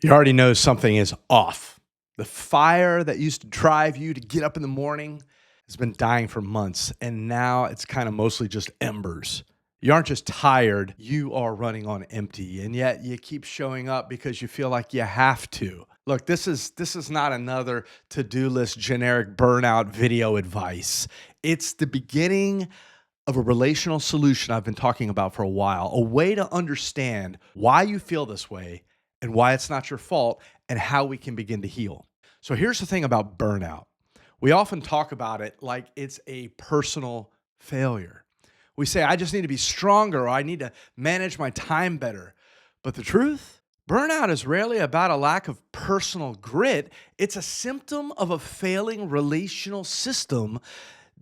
You already know something is off. The fire that used to drive you to get up in the morning has been dying for months, and now it's kind of mostly just embers. You aren't just tired, you are running on empty, and yet you keep showing up because you feel like you have to. Look, this is not another to-do list generic burnout video advice. It's the beginning of a relational solution I've been talking about for a while, a way to understand why you feel this way and why it's not your fault and how we can begin to heal. So here's the thing about burnout. We often talk about it like it's a personal failure. We say, I just need to be stronger, or I need to manage my time better. But the truth, burnout is rarely about a lack of personal grit. It's a symptom of a failing relational system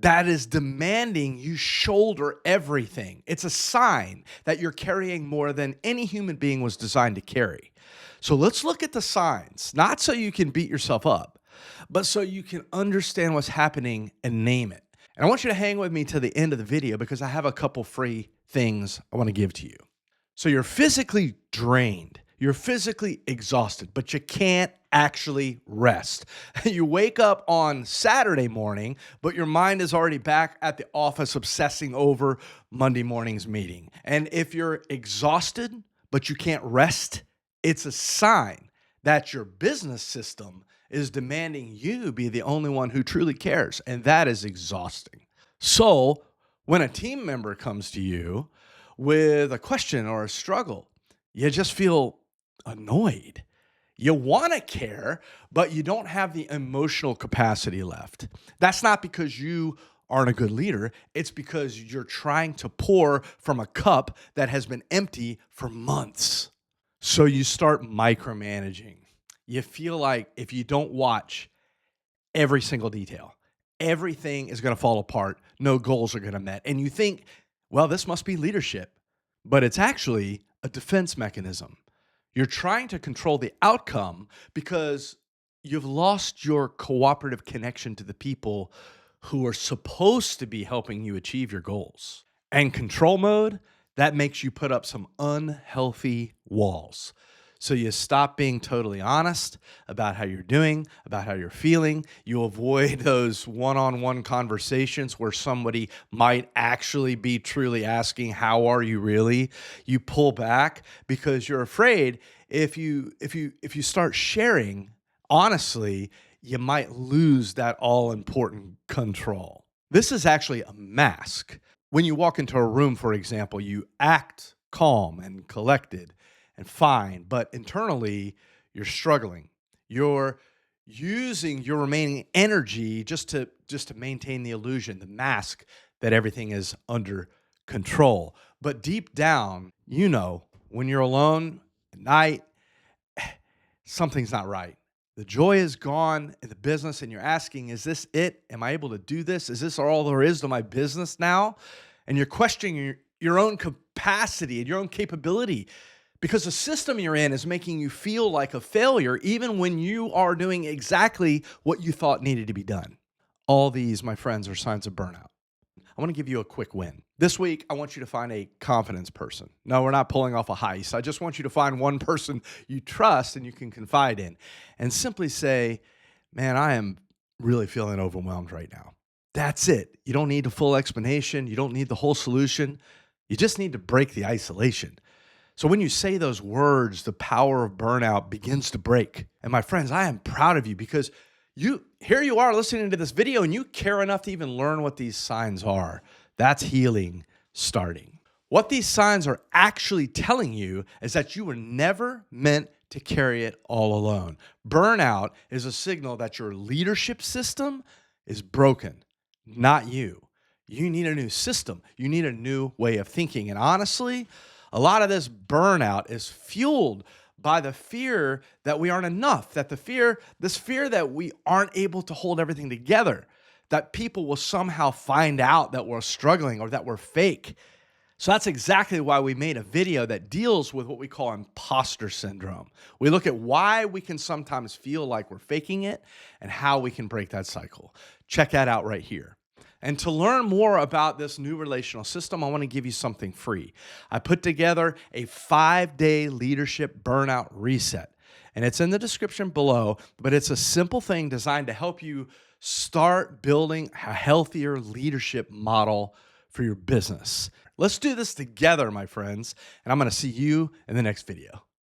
that is demanding you shoulder everything. It's a sign that you're carrying more than any human being was designed to carry. So let's look at the signs, not so you can beat yourself up, but so you can understand what's happening and name it. And I want you to hang with me to the end of the video because I have a couple free things I want to give to you. So you're physically drained. You're physically exhausted, but you can't actually rest. You wake up on Saturday morning, but your mind is already back at the office obsessing over Monday morning's meeting. And if you're exhausted, but you can't rest, it's a sign that your business system is demanding you be the only one who truly cares, and that is exhausting. So when a team member comes to you with a question or a struggle, you just feel annoyed. You want to care, but you don't have the emotional capacity left. That's not because you aren't a good leader. It's because you're trying to pour from a cup that has been empty for months. So you start micromanaging. You feel like if you don't watch every single detail, everything is going to fall apart. No goals are going to be met. And you think, well, this must be leadership, but it's actually a defense mechanism. You're trying to control the outcome because you've lost your cooperative connection to the people who are supposed to be helping you achieve your goals. And control mode, that makes you put up some unhealthy walls. So you stop being totally honest about how you're doing, about how you're feeling. You avoid those one-on-one conversations where somebody might actually be truly asking, how are you really? You pull back because you're afraid if you start sharing honestly, you might lose that all-important control. This is actually a mask. When you walk into a room, for example, you act calm and collected and fine, but internally you're struggling. You're using your remaining energy just to maintain the illusion, the mask that everything is under control. But deep down, you know, when you're alone at night, something's not right. The joy is gone in the business, and you're asking, is this it? Am I able to do this? Is this all there is to my business now? And you're questioning your own capacity and your own capability, because the system you're in is making you feel like a failure, even when you are doing exactly what you thought needed to be done. All these, my friends, are signs of burnout. I want to give you a quick win. This week, I want you to find a confidence person. No, we're not pulling off a heist. I just want you to find one person you trust and you can confide in and simply say, man, I am really feeling overwhelmed right now. That's it. You don't need a full explanation. You don't need the whole solution. You just need to break the isolation. So when you say those words, the power of burnout begins to break. And my friends, I am proud of you because here you are listening to this video and you care enough to even learn what these signs are. That's healing starting. What these signs are actually telling you is that you were never meant to carry it all alone. Burnout is a signal that your leadership system is broken, not you. You need a new system. You need a new way of thinking. And honestly, a lot of this burnout is fueled by the fear that we aren't enough, that this fear that we aren't able to hold everything together, that people will somehow find out that we're struggling or that we're fake. So that's exactly why we made a video that deals with what we call imposter syndrome. We look at why we can sometimes feel like we're faking it and how we can break that cycle. Check that out right here. And to learn more about this new relational system, I want to give you something free. I put together a 5-day leadership burnout reset. and it's in the description below, but it's a simple thing designed to help you start building a healthier leadership model for your business. Let's do this together, my friends, and I'm going to see you in the next video.